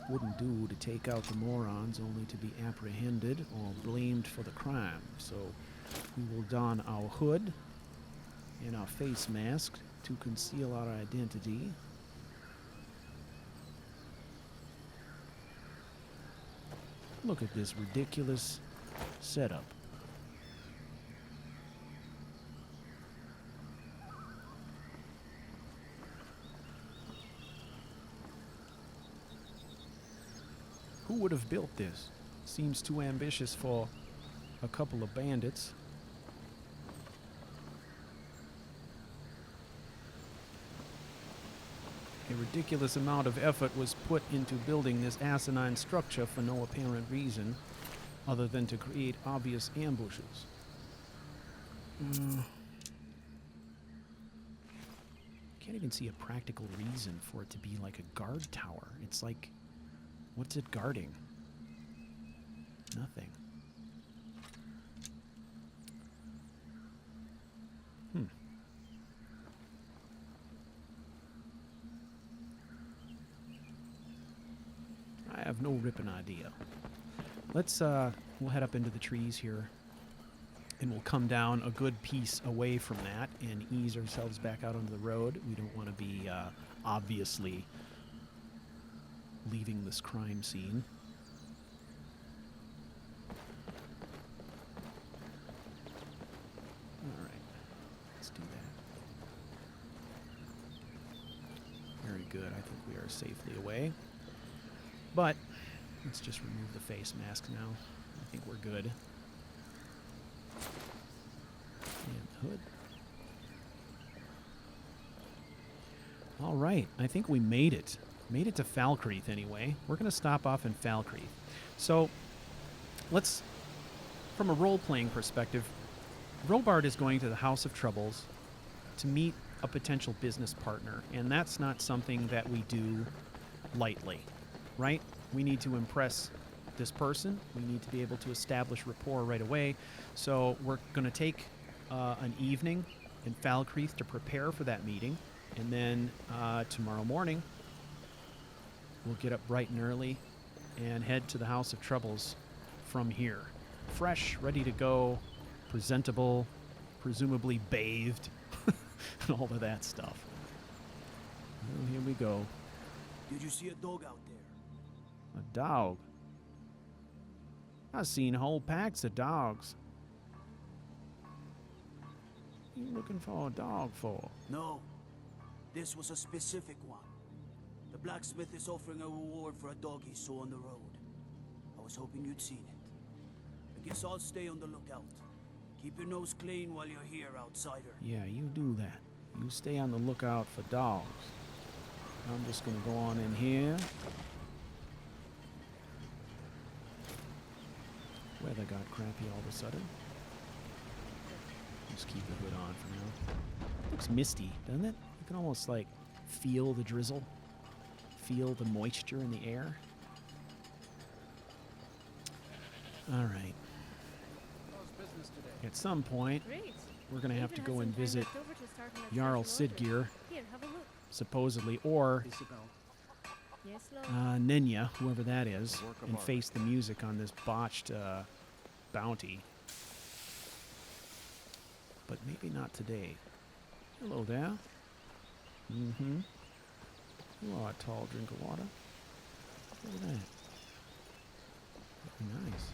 Wouldn't do to take out the morons only to be apprehended or blamed for the crime. So we will don our hood and our face mask to conceal our identity. Look at this ridiculous setup. Who would have built this? Seems too ambitious for a couple of bandits. A ridiculous amount of effort was put into building this asinine structure for no apparent reason other than to create obvious ambushes. Can't even see a practical reason for it to be like a guard tower. It's like, what's it guarding? Nothing. I have no ripping idea. Let's, we'll head up into the trees here, and we'll come down a good piece away from that and ease ourselves back out onto the road. We don't want to be, obviously leaving this crime scene. All right, let's do that. Very good. I think we are safely away. But let's just remove the face mask now. I think we're good. And the hood. All right, I think we made it. Made it to Falkreath anyway. We're going to stop off in Falkreath. So let's, from a role-playing perspective, Robbard is going to the House of Troubles to meet a potential business partner, and that's not something that we do lightly. Right? We need to impress this person. We need to be able to establish rapport right away. So we're going to take an evening in Falkreath to prepare for that meeting. And then tomorrow morning, we'll get up bright and early and head to the House of Troubles from here. Fresh, ready to go, presentable, presumably bathed, and all of that stuff. Well, here we go. Did you see a dog out there? A dog? I've seen whole packs of dogs. What are you looking for a dog for? No. This was a specific one. The blacksmith is offering a reward for a dog he saw on the road. I was hoping you'd seen it. I guess I'll stay on the lookout. Keep your nose clean while you're here, outsider. Yeah, you do that. You stay on the lookout for dogs. I'm just gonna go on in here. Weather got crappy all of a sudden. Just keep the hood on for now. Looks misty, doesn't it? You can almost like feel the drizzle, feel the moisture in the air. All right. At some point, we're gonna have to go and visit Jarl Siggeir, supposedly, or Nenya, whoever that is, and face the music on this botched bounty. But maybe not today. Hello there. Mm-hmm. You are a tall drink of water. Look at that. Very nice.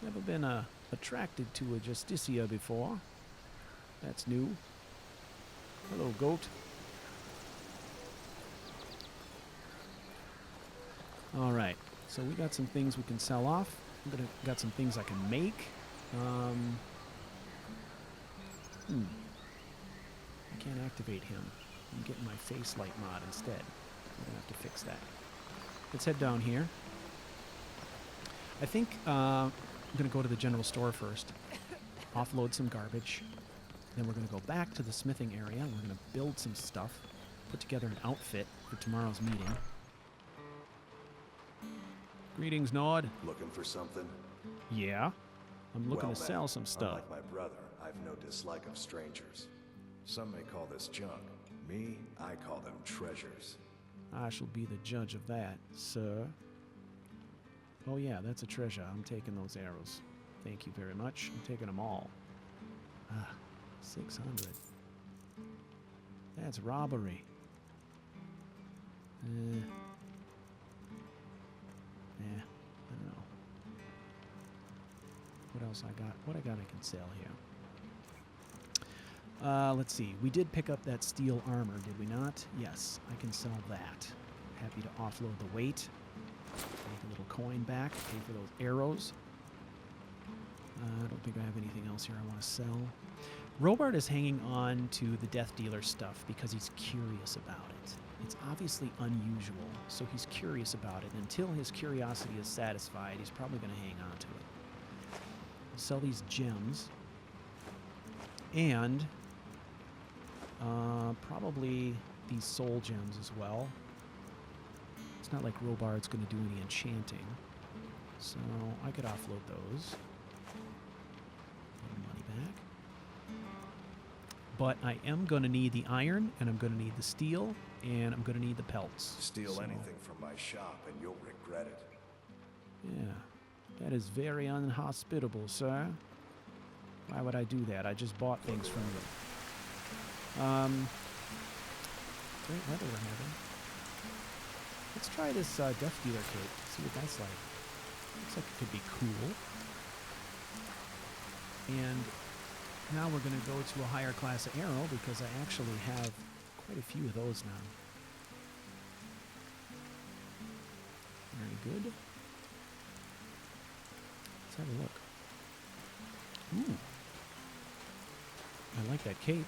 Never been attracted to a Justicia before. That's new. Hello, goat. All right, so we got some things we can sell off. Got some things I can make. I can't activate him. I'm getting my face light mod instead. I'm gonna have to fix that. Let's head down here. I think I'm gonna go to the general store first, offload some garbage. Then we're gonna go back to the smithing area. We're gonna build some stuff, put together an outfit for tomorrow's meeting. Greetings, Nord. Looking for something? Yeah. I'm looking Well to met. sell some stuff. Unlike my brother, I've no dislike of strangers. Some may call this junk. Me, I call them treasures. I shall be the judge of that, sir. Oh yeah, that's a treasure. I'm taking those arrows. Thank you very much. I'm taking them all. Ah, 600. That's robbery. I don't know. What else I got? What I got I can sell here. Let's see. We did pick up that steel armor, did we not? Yes, I can sell that. Happy to offload the weight. Make a little coin back. Pay for those arrows. I don't think I have anything else here I want to sell. Robbard is hanging on to the Death Dealer stuff because he's curious about it. It's obviously unusual, so he's curious about it. Until his curiosity is satisfied, he's probably going to hang on to it. We'll sell these gems. And probably these soul gems as well. It's not like Robbard's going to do any enchanting. So I could offload those. Money back. But I am going to need the iron, and I'm going to need the steel, and I'm going to need the pelts. Steal anything from my shop and you'll regret it. Yeah, that is very unhospitable, sir. Why would I do that? I just bought things from you. Great weather we're having. Let's try this Death Dealer cape. See what that's like. Looks like it could be cool. And now we're going to go to a higher class of arrow because I actually have quite a few of those now. Very good. Let's have a look. Ooh. I like that cape.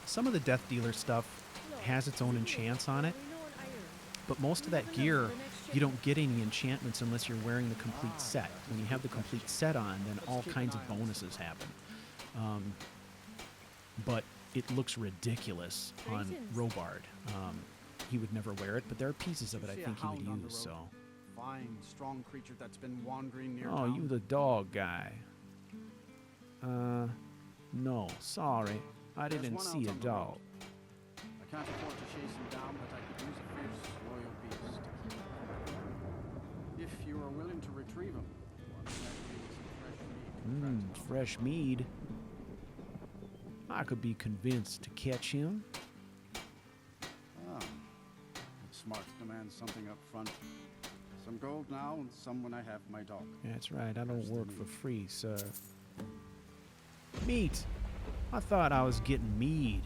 Some of the Death Dealer stuff has its own enchants on it, but most of that gear, you don't get any enchantments unless you're wearing the complete set. When you have the complete set on, then all kinds of bonuses happen. But it looks ridiculous on Robbard. He would never wear it, but there are pieces of it I think he would use, so... Fine, strong creature that's been wandering near Oh, you the dog guy. No, sorry. I didn't see a dog. I can't afford to chase him down, but I could use a fierce, loyal beast. If you are willing to retrieve him, Fresh mead. I could be convinced to catch him. Ah, smart demands something up front. Some gold now, and some when I have my dog. That's right, I don't work for free, sir. Meat! I thought I was getting mead.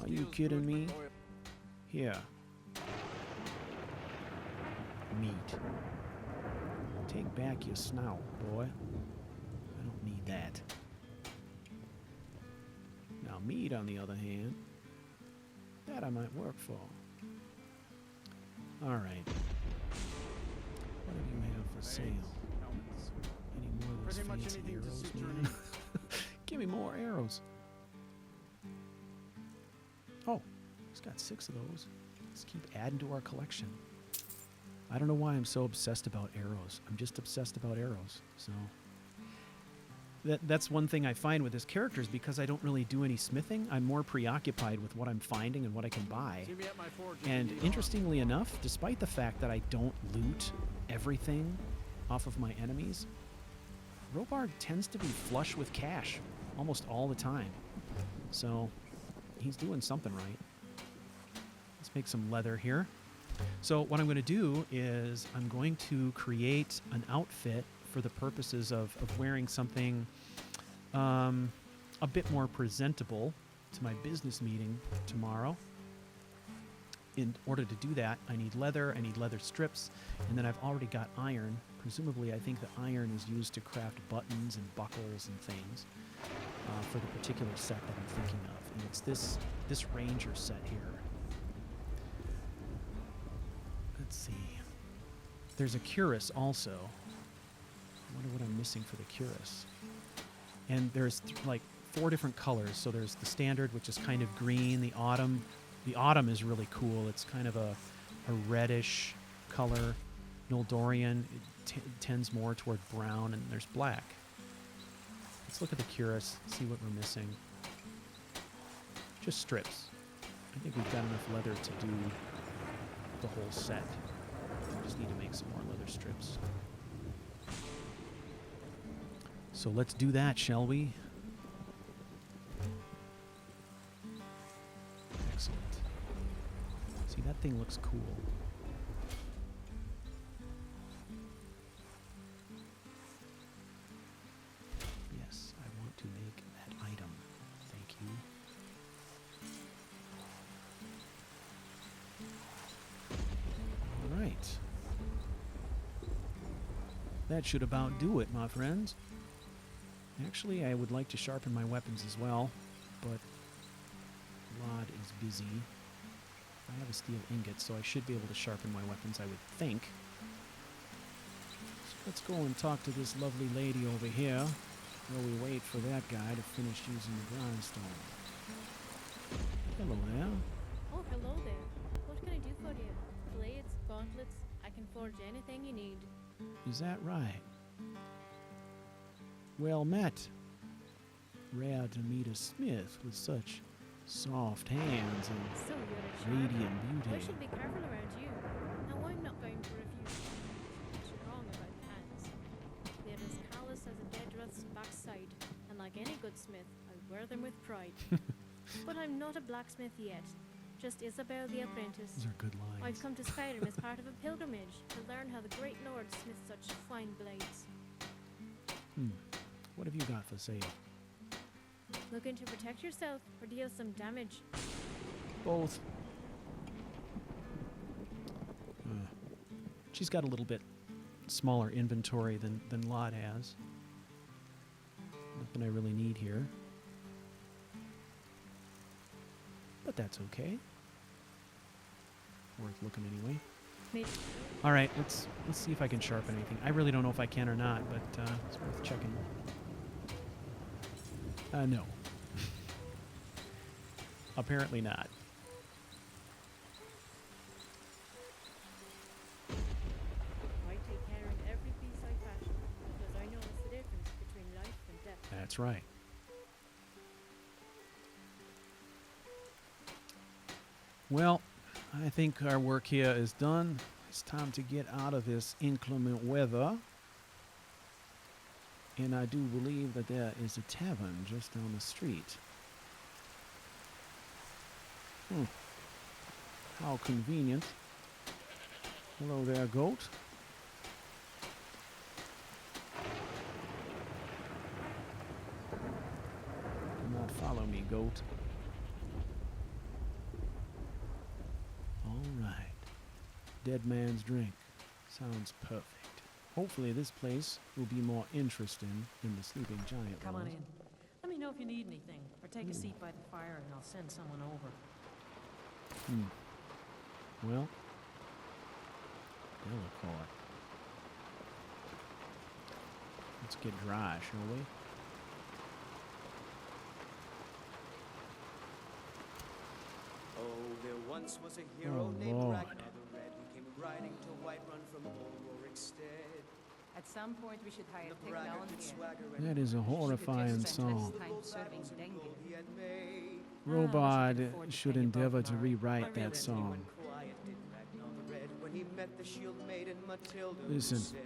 Are you kidding me? Here. Meat. Take back your snout, boy. I don't need that. Now, meat, on the other hand, that I might work for. All right. What do you have for sale? Any more of those fancy arrows, man? Give me more arrows. Oh, he's got 6 of those. Let's keep adding to our collection. I don't know why I'm so obsessed about arrows. I'm just obsessed about arrows. So that's one thing I find with this character is because I don't really do any smithing. I'm more preoccupied with what I'm finding and what I can buy. And interestingly enough, despite the fact that I don't loot everything off of my enemies, Robbard tends to be flush with cash almost all the time. So he's doing something right. Let's make some leather here. So what I'm going to do is I'm going to create an outfit for the purposes of wearing something a bit more presentable to my business meeting tomorrow. In order to do that, I need leather strips, and then I've already got iron. Presumably, I think the iron is used to craft buttons and buckles and things for the particular set that I'm thinking of. And it's this ranger set here. Let's see. There's a cuirass also. I wonder what I'm missing for the cuirass. And there's like 4 different colors. So there's the standard, which is kind of green. The autumn is really cool. It's kind of a reddish color. Noldorian, it tends more toward brown, and there's black. Let's look at the cuirass, see what we're missing. Just strips. I think we've got enough leather to do the whole set. We just need to make some more leather strips. So let's do that, shall we? Excellent. See, that thing looks cool. Yes, I want to make that item. Thank you. All right. That should about do it, my friends. Actually, I would like to sharpen my weapons as well, but Rod is busy. I have a steel ingot, so I should be able to sharpen my weapons, I would think. So let's go and talk to this lovely lady over here while we wait for that guy to finish using the grindstone. Hello there. Oh, hello there. What can I do for you? Blades, gauntlets, I can forge anything you need. Is that right? Well met. Rare to meet a smith with such soft hands and So you're a radiant charmer. beauty. We should be careful around you. Now I'm not going to refuse. What's wrong about hands? They're as callous as a dead rat's backside, and like any good smith, I wear them with pride. But I'm not a blacksmith yet. Just Isabel the apprentice. Those are good lines. I've come to Skyrim as part of a pilgrimage to learn how the great lord smiths such fine blades. What have you got for sale? Looking to protect yourself or deal some damage? Both. She's got a little bit smaller inventory than Lot has. Nothing I really need here. But that's okay. Worth looking anyway. All right, let's see if I can sharpen anything. I really don't know if I can or not, but it's worth checking. No. Apparently not. I take care of every piece I fashion because I know it's the difference between life and death. That's right. Well, I think our work here is done. It's time to get out of this inclement weather. And I do believe that there is a tavern just down the street. How convenient. Hello there, goat. Do not follow me, goat. All right. Dead man's drink. Sounds perfect. Hopefully this place will be more interesting than the sleeping giant Come on was. in. Let me know if you need anything, or take a seat by the fire and I'll send someone over. Well, Delacourt. Let's get dry, shall we? Oh, there once was a hero Oh, named Lord. Ragnar the Red who came riding to Whiterun from old Rorikstead. At some point, we should hire The technology. braggart did swagger and That is a horrifying song. Time serving Dengen. he had made. Robbard should endeavor to rewrite that song. Quiet did Ragnar the Red when he met the shield maiden Matilda who Listen, said,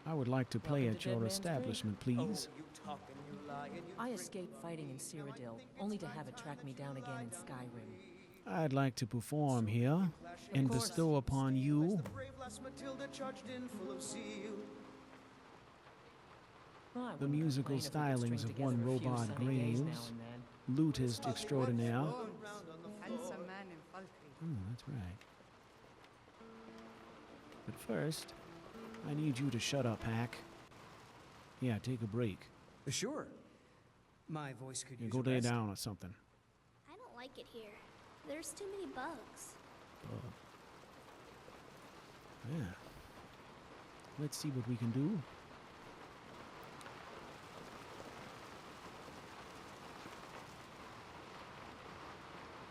I would like to play Welcome at to your Dead Man's establishment, "Oh, please. you talk and you lie and you I drink escaped fighting in Cyrodiil, only to have it track me down again in Skyrim. I'd like to perform here and course. bestow upon you the brave lass Matilda charged in full of zeal. Well, I the wouldn't musical complain if we could stylings string of one together a few Robbard sunny days now Graves, and then. lutist extraordinaire. Handsome man in Falkreath. Oh, that's right. But first, I need you to shut up, Hack. Yeah, take a break. Sure. My voice could You use go a lay rest. down or something. I don't like it here. There's too many bugs. Oh. Yeah. Let's see what we can do.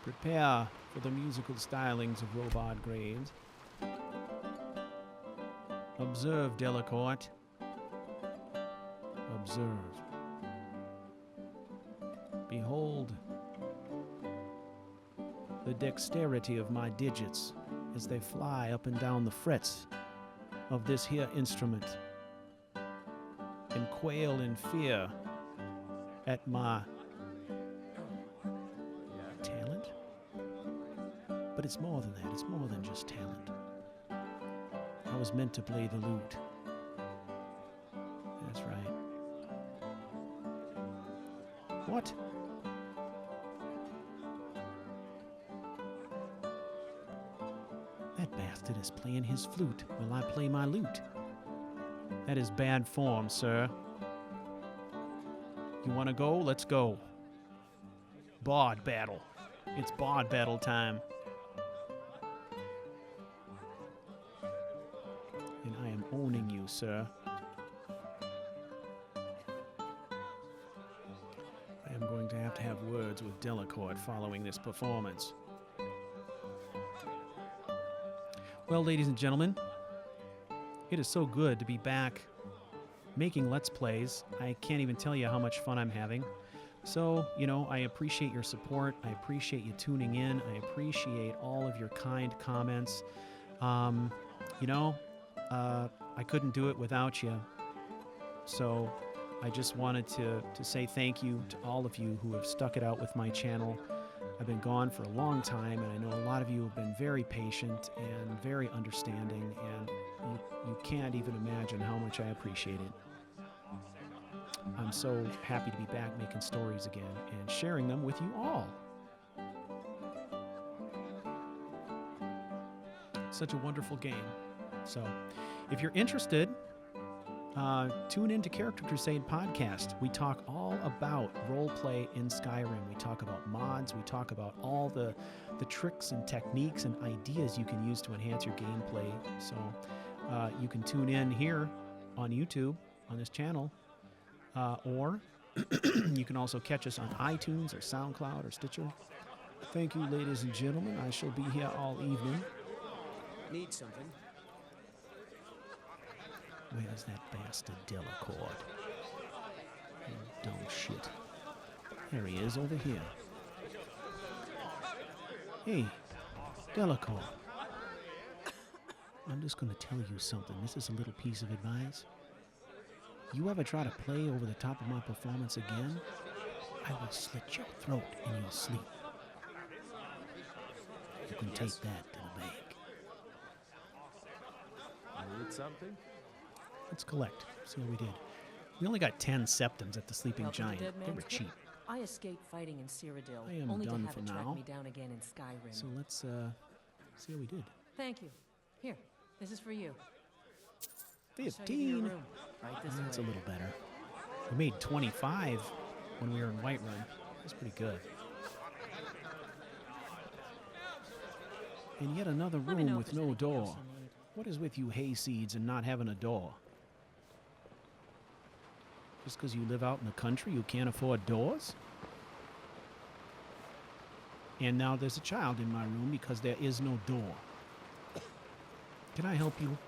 Prepare for the musical stylings of Robbard Graves. Observe, Delacourt. Observe. Behold the dexterity of my digits as they fly up and down the frets of this here instrument, and quail in fear at my talent. But it's more than that. It's more than just talent. I was meant to play the lute. That's right. What? That bastard is playing his flute while I play my lute. That is bad form, sir. You want to go? Let's go. Bard battle. It's bard battle time. And I am owning you, sir. I am going to have words with Delacourt following this performance. Well, ladies and gentlemen, it is so good to be back making Let's Plays. I can't even tell you how much fun I'm having. So, you know, I appreciate your support. I appreciate you tuning in. I appreciate all of your kind comments. You know, I couldn't do it without you. So I just wanted to say thank you to all of you who have stuck it out with my channel. I've been gone for a long time, and I know a lot of you have been very patient and very understanding, and you can't even imagine how much I appreciate it. I'm so happy to be back making stories again and sharing them with you all. Such a wonderful game. So, if you're interested, tune into Character Crusade Podcast. We talk all about roleplay in Skyrim. We talk about mods. We talk about all the tricks and techniques and ideas you can use to enhance your gameplay. So you can tune in here on YouTube, on this channel, or you can also catch us on iTunes or SoundCloud or Stitcher. Thank you, ladies and gentlemen. I shall be here all evening. Need something? Where's that bastard Delacourt? You dumb shit. There he is, over here. Hey, Delacourt. I'm just going to tell you something. This is a little piece of advice. You ever try to play over the top of my performance again, I will slit your throat in your sleep. You can take that to the bank. Need something? Let's collect. See how we did. We only got 10 septums at the Sleeping Giant. They were cheap. I escaped fighting in Cyrodiil, I am only done to have for it track now. me down again in Skyrim. So let's see how we did. Thank you. Here, this is for you. I'll show you to your 15. room. Right this That's way. a little better. We made 25 when we were in Whiterun. That's pretty good. And yet another Let me know room if with there's no anything else door. you need. What is with you hayseeds and not having a door? Just because you live out in the country, you can't afford doors? And now there's a child in my room because there is no door. Can I help you?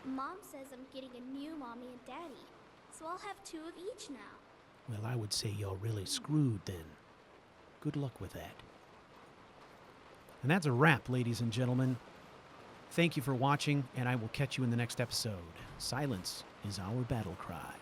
Mom says I'm getting a new mommy and daddy, so I'll have 2 of each now. Well, I would say you're really screwed then. Good luck with that. And that's a wrap, ladies and gentlemen. Thank you for watching, and I will catch you in the next episode. Silence is our battle cry.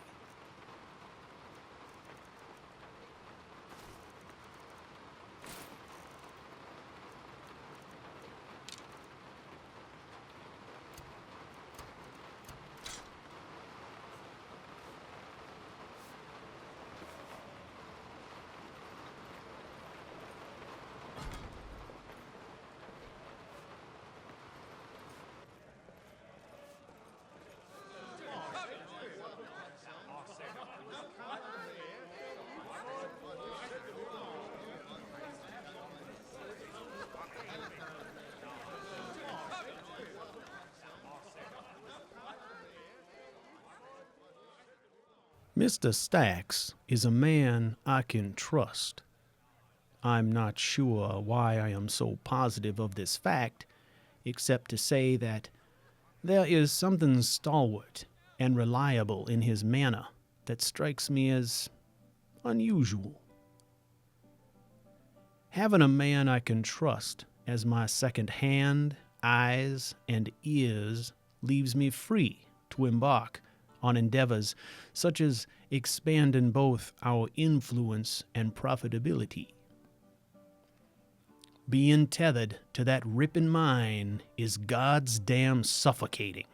Mr. Stacks is a man I can trust. I'm not sure why I am so positive of this fact, except to say that There is something stalwart and reliable in his manner that strikes me as unusual. Having a man I can trust as my second hand, eyes, and ears leaves me free to embark on endeavors such as expanding both our influence and profitability. Being tethered to that ripping mine is God's damn suffocating.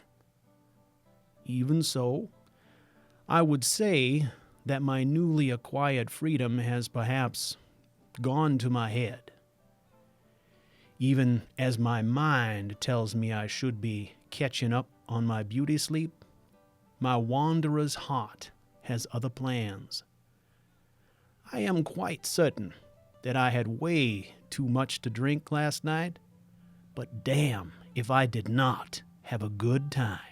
Even so, I would say that my newly acquired freedom has perhaps gone to my head, even as my mind tells me I should be catching up on my beauty sleep. My wanderer's heart has other plans. I am quite certain that I had way too much to drink last night, but damn if I did not have a good time.